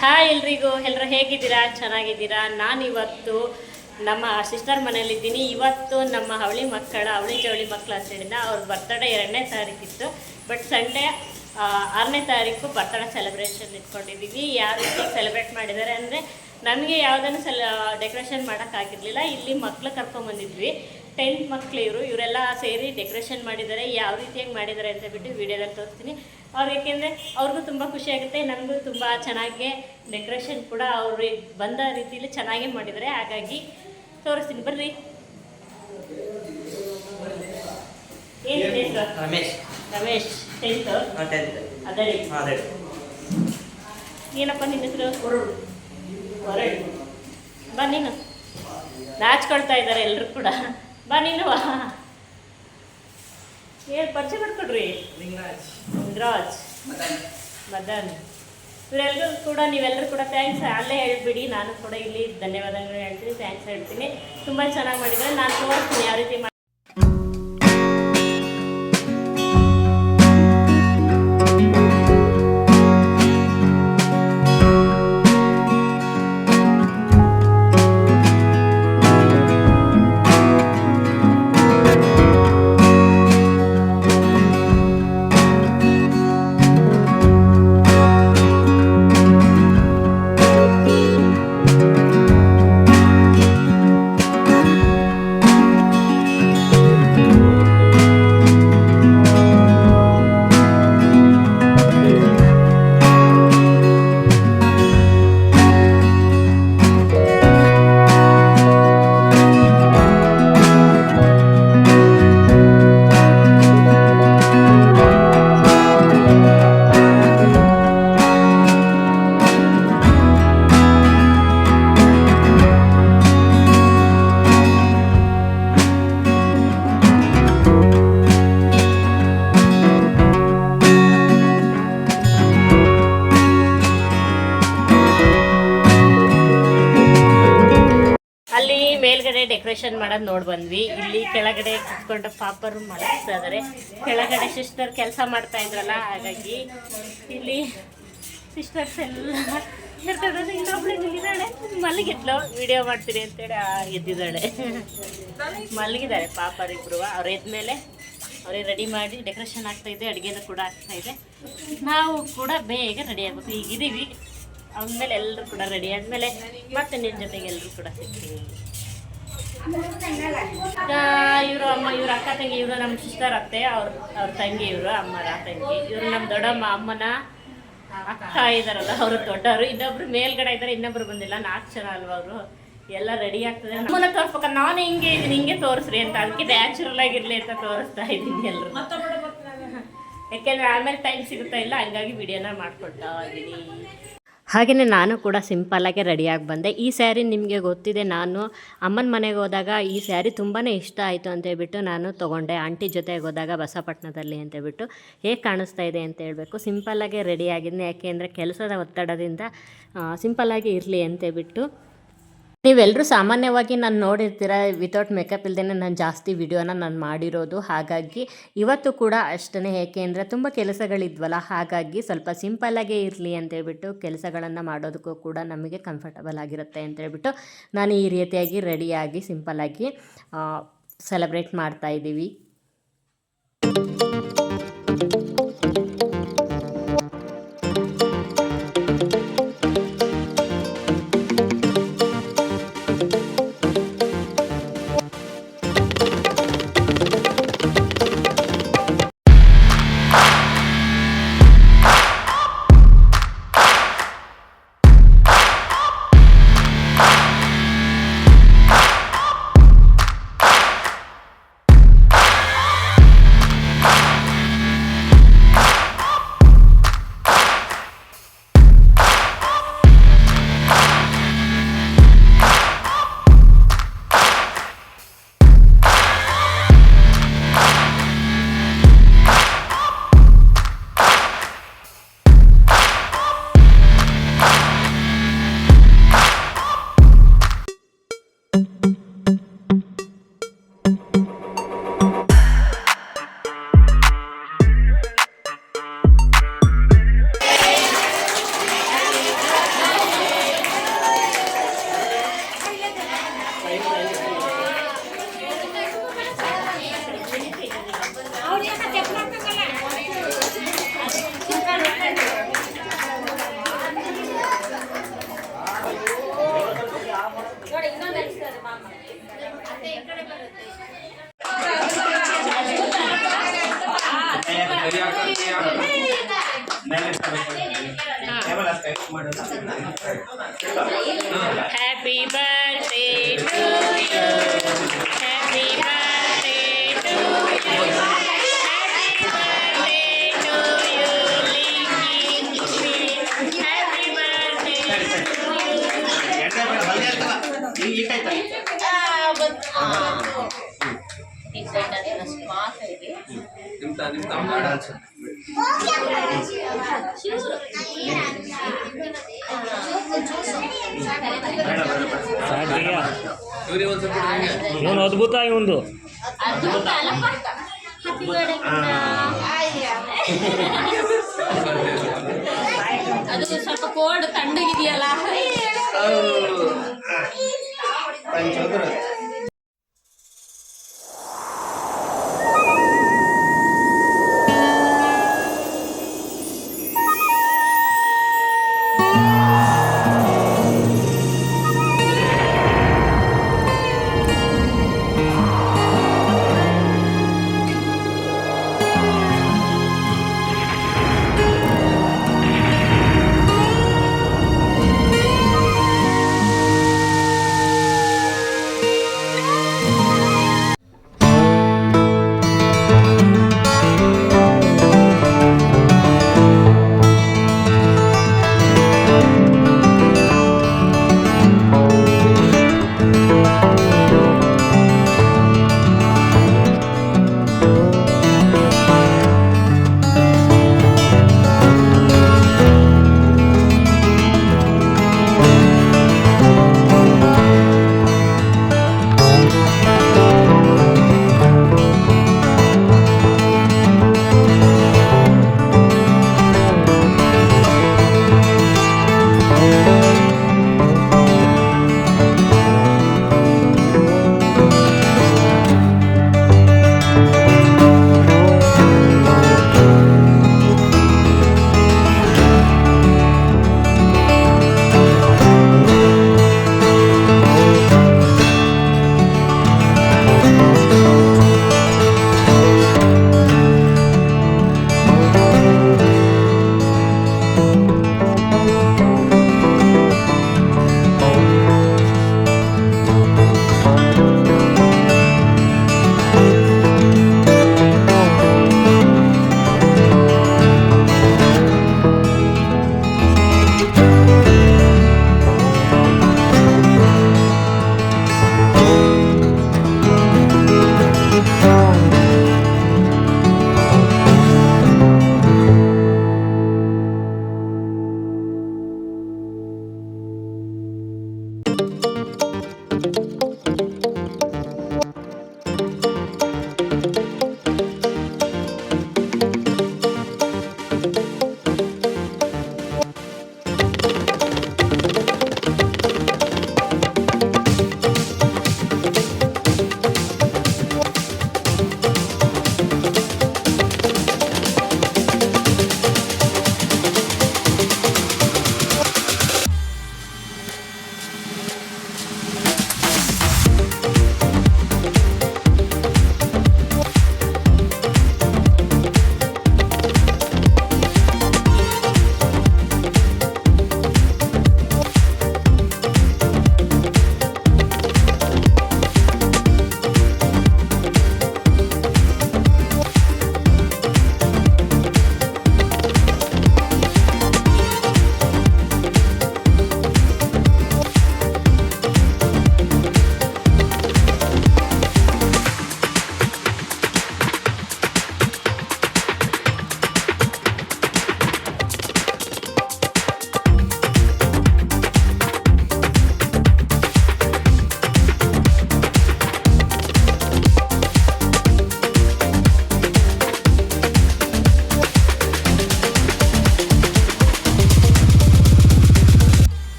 Hi ಎಲ್ರಿಗೂ, ಎಲ್ಲರೂ ಹೇಗಿದ್ದೀರಾ? ಚೆನ್ನಾಗಿದ್ದೀರಾ? ನಾನಿವತ್ತು ನಮ್ಮ ಸಿಸ್ಟರ್ ಮನೇಲಿದ್ದೀನಿ. ಇವತ್ತು ನಮ್ಮ ಅವಳಿ ಜವಳಿ ಮಕ್ಕಳ ಅಂತೇಳಿದ ಅವ್ರ ಬರ್ತಡೇ 2ನೇ ತಾರೀಕಿತ್ತು. ಬಟ್ ಸಂಡೇ 6ನೇ ತಾರೀಕು ಬರ್ತಡೇ ಸೆಲೆಬ್ರೇಷನ್ ಇಟ್ಕೊಂಡಿದ್ದೀವಿ. ಯಾವ ರೀತಿ ಸೆಲೆಬ್ರೇಟ್ ಮಾಡಿದ್ದಾರೆ ಅಂದರೆ, ನಮಗೆ ಯಾವುದನ್ನು ಡೆಕೋರೇಷನ್ ಮಾಡೋಕ್ಕಾಗಿರಲಿಲ್ಲ. ಇಲ್ಲಿ ಮಕ್ಕಳು ಕರ್ಕೊಂಬಂದಿದ್ವಿ. 10 ಮಕ್ಕಳು ಇವರೆಲ್ಲ ಸೇರಿ ಡೆಕೋರೇಷನ್ ಮಾಡಿದ್ದಾರೆ. ಯಾವ ರೀತಿಯಾಗಿ ಮಾಡಿದ್ದಾರೆ ಅಂತ ಬಿಟ್ಟು ವಿಡಿಯೋದಲ್ಲಿ ತೋರಿಸ್ತೀನಿ. ಏಕೆಂದರೆ ಅವ್ರಿಗೂ ತುಂಬ ಖುಷಿಯಾಗುತ್ತೆ, ನಮಗೂ ತುಂಬ ಚೆನ್ನಾಗಿ ಡೆಕೋರೇಷನ್ ಕೂಡ ಅವ್ರಿಗೆ ಬಂದ ರೀತಿಯಲ್ಲಿ ಚೆನ್ನಾಗೇ ಮಾಡಿದ್ದಾರೆ. ಹಾಗಾಗಿ ತೋರಿಸ್ತೀನಿ, ಬರ್ರಿ. ಏನಿದೆ ಸರ್? ರಮೇಶ್ 10th. ಅದೇ ಏನಪ್ಪ ನಿನ್ನ ಹೆಸರು? ಹೊರಡು. ಬಾ ನೀನು. ನಾಚ್ಕೊಳ್ತಾ ಇದ್ದಾರೆ ಎಲ್ಲರೂ ಕೂಡ. ಬಾ ನೀನು. ಏನು ಪರಿಚಯ ಮಾಡ್ಕೊಡ್ರಿ. ಲಿಂಗರಾಜ್, ಮದನ್ ಇವರೆಲ್ಲರೂ ಕೂಡ, ನೀವೆಲ್ಲರೂ ಕೂಡ ಥ್ಯಾಂಕ್ಸ್ ಅಲ್ಲೇ ಹೇಳ್ಬಿಡಿ. ನಾನು ಕೂಡ ಇಲ್ಲಿ ಧನ್ಯವಾದಗಳು ಹೇಳ್ತೀನಿ, ಥ್ಯಾಂಕ್ಸ್ ಹೇಳ್ತೀನಿ. ತುಂಬ ಚೆನ್ನಾಗಿ ಮಾಡಿದ್ದಾರೆ. ನಾನು ತೋರಿಸ್ತೀನಿ ಯಾವ ರೀತಿ ಮಾಡಿ. ಮೇಲ್ಗಡೆ ಡೆಕೋರೇಷನ್ ಮಾಡೋದು ನೋಡಿ ಬಂದ್ವಿ. ಇಲ್ಲಿ ಕೆಳಗಡೆ ಕುತ್ಕೊಂಡು ಪಾಪರು ಮಾಡಿಸ್ತಾ ಇದ್ದಾರೆ. ಕೆಳಗಡೆ ಸಿಸ್ಟರ್ ಕೆಲಸ ಮಾಡ್ತಾ ಇದ್ರಲ್ಲ, ಹಾಗಾಗಿ ಇಲ್ಲಿ ಸಿಸ್ಟರ್ಸ್ ಎಲ್ಲ ಇರ್ತಾರೆ. ಇನ್ನೊಬ್ಳು ನಿಲ್ಲಿದ್ದಾಳೆ, ಮಲಗಿದ್ಲು, ವಿಡಿಯೋ ಮಾಡ್ತೀನಿ ಅಂತೇಳಿ ಎದ್ದಿದ್ದಾಳೆ. ಮಲಗಿದ್ದಾರೆ ಪಾಪರಿಬ್ರು. ಅವ್ರು ಎದ್ಮೇಲೆ ಅವರೇ ರೆಡಿ ಮಾಡಿ ಡೆಕೋರೇಷನ್ ಆಗ್ತಾಯಿದೆ, ಅಡುಗೆನೂ ಕೂಡ ಆಗ್ತಾಯಿದೆ. ನಾವು ಕೂಡ ಬೇಗ ರೆಡಿ ಆಗಬೇಕು. ಈಗಿದ್ದೀವಿ, ಆಮೇಲೆ ಎಲ್ಲರೂ ಕೂಡ ರೆಡಿ ಆದಮೇಲೆ ಮತ್ತೆ ನಿನ್ನ ಜೊತೆಗೆ ಎಲ್ಲರೂ ಕೂಡ ಸಿಗ್ತೀವಿ. ಇವರು ಅಮ್ಮ, ಇವ್ರ ಅಕ್ಕ ತಂಗಿ, ಇವರು ನಮ್ಮ ಸಿಸ್ಟರ್ ಅತ್ತೆ, ಅವ್ರ ತಂಗಿ, ಇವರು ಅಮ್ಮರ ತಂಗಿ. ಇವರು ನಮ್ಮ ದೊಡ್ಡಮ್ಮ ಅಮ್ಮನ ಅಕ್ಕ ಇದ್ದಾರಲ್ಲ, ಅವರು ದೊಡ್ಡವರು. ಇನ್ನೊಬ್ರು ಮೇಲ್ಗಡೆ ಇದ್ದಾರೆ, ಇನ್ನೊಬ್ರು ಬಂದಿಲ್ಲ. 4 ಜನ ಅಲ್ವ ಅವರು. ಎಲ್ಲ ರೆಡಿ ಆಗ್ತದೆ. ನಮ್ಮನ್ನ ತೋರಿಸ್ಬೇಕ, ನಾನು ಹಿಂಗೆ ಇದ್ದೀನಿ, ಹಿಂಗೆ ತೋರಿಸ್ರಿ ಅಂತ. ಅದಕ್ಕೆ ನ್ಯಾಚುರಲ್ ಆಗಿರಲಿ ಅಂತ ತೋರಿಸ್ತಾ ಇದ್ದೀನಿ ಎಲ್ಲರೂ. ಯಾಕೆಂದರೆ ಆಮೇಲೆ ಟೈಮ್ ಸಿಗುತ್ತಾ ಇಲ್ಲ, ಹಂಗಾಗಿ ವಿಡಿಯೋನ ಮಾಡಿಕೊಡ್ತಾ ಇದ್ದೀನಿ. ಹಾಗೆಯೇ ನಾನು ಕೂಡ ಸಿಂಪಲ್ಲಾಗೆ ರೆಡಿಯಾಗಿ ಬಂದೆ. ಈ ಸ್ಯಾರಿ ನಿಮಗೆ ಗೊತ್ತಿದೆ, ನಾನು ಅಮ್ಮನ ಮನೆಗೆ ಹೋದಾಗ ಈ ಸ್ಯಾರಿ ತುಂಬಾ ಇಷ್ಟ ಆಯಿತು ಅಂತೇಳ್ಬಿಟ್ಟು ನಾನು ತೊಗೊಂಡೆ. ಆಂಟಿ ಜೊತೆಗೆ ಹೋದಾಗ ಬಸಪಟ್ಟಣದಲ್ಲಿ ಅಂತೇಳ್ಬಿಟ್ಟು ಹೇಗೆ ಕಾಣಿಸ್ತಾ ಇದೆ ಅಂತ ಹೇಳಬೇಕು. ಸಿಂಪಲ್ಲಾಗೆ ರೆಡಿಯಾಗಿದ್ದೆ, ಯಾಕೆಂದರೆ ಕೆಲಸದ ಒತ್ತಡದಿಂದ ಸಿಂಪಲ್ಲಾಗಿ ಇರಲಿ ಅಂತೇಳ್ಬಿಟ್ಟು. ನೀವೆಲ್ಲರೂ ಸಾಮಾನ್ಯವಾಗಿ ನಾನು ನೋಡಿರ್ತೀರ, ವಿತೌಟ್ ಮೇಕಪ್ ಇಲ್ಲದೇ ನಾನು ಜಾಸ್ತಿ ವಿಡಿಯೋನ ನಾನು ಮಾಡಿರೋದು. ಹಾಗಾಗಿ ಇವತ್ತು ಕೂಡ ಅಷ್ಟೇ, ಏಕೆಂದರೆ ತುಂಬ ಕೆಲಸಗಳಿದ್ವಲ್ಲ, ಹಾಗಾಗಿ ಸ್ವಲ್ಪ ಸಿಂಪಲ್ಲಾಗೇ ಇರಲಿ ಅಂತೇಳ್ಬಿಟ್ಟು ಕೆಲಸಗಳನ್ನು ಮಾಡೋದಕ್ಕೂ ಕೂಡ ನಮಗೆ ಕಂಫರ್ಟಬಲ್ ಆಗಿರುತ್ತೆ ಅಂತೇಳ್ಬಿಟ್ಟು ನಾನು ಈ ರೀತಿಯಾಗಿ ರೆಡಿಯಾಗಿ ಸಿಂಪಲ್ಲಾಗಿ ಸೆಲೆಬ್ರೇಟ್ ಮಾಡ್ತಾಯಿದ್ದೀವಿ. Happy birthday to you, happy birthday to you, happy birthday to you Lingi, happy birthday to ಇವನು ಅದ್ಭುತ ಇವನು. ಅದು ಸ್ವಲ್ಪ ಕೋಲ್ಡ್ ತಣ್ಣಗಿದೆಯಲ್ಲ.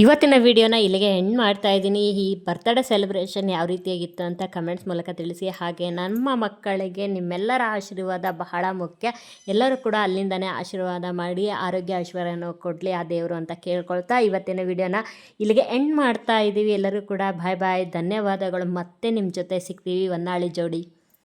ಇವತ್ತಿನ ವಿಡಿಯೋನ ಇಲ್ಲಿಗೆ ಎಂಡ್ ಮಾಡ್ತಾ ಇದ್ದೀನಿ. ಈ ಬರ್ತ್ಡೇ ಸೆಲೆಬ್ರೇಷನ್ ಯಾವ ರೀತಿಯಾಗಿತ್ತು ಅಂತ ಕಮೆಂಟ್ಸ್ ಮೂಲಕ ತಿಳಿಸಿ. ಹಾಗೆ ನಮ್ಮ ಮಕ್ಕಳಿಗೆ ನಿಮ್ಮೆಲ್ಲರ ಆಶೀರ್ವಾದ ಬಹಳ ಮುಖ್ಯ. ಎಲ್ಲರೂ ಕೂಡ ಅಲ್ಲಿಂದನೇ ಆಶೀರ್ವಾದ ಮಾಡಿ ಆರೋಗ್ಯ ಐಶ್ವರ್ಯನ ಕೊಡಲಿ ಆ ದೇವರು ಅಂತ ಕೇಳ್ಕೊಳ್ತಾ ಇವತ್ತಿನ ವಿಡಿಯೋನ ಇಲ್ಲಿಗೆ ಎಂಡ್ ಮಾಡ್ತಾ ಇದ್ದೀವಿ. ಎಲ್ಲರೂ ಕೂಡ ಬಾಯ್ ಬಾಯ್, ಧನ್ಯವಾದಗಳು. ಮತ್ತೆ ನಿಮ್ಮ ಜೊತೆ ಸಿಗ್ತೀವಿ ಹೊನ್ನಾಳಿ ಜೋಡಿ.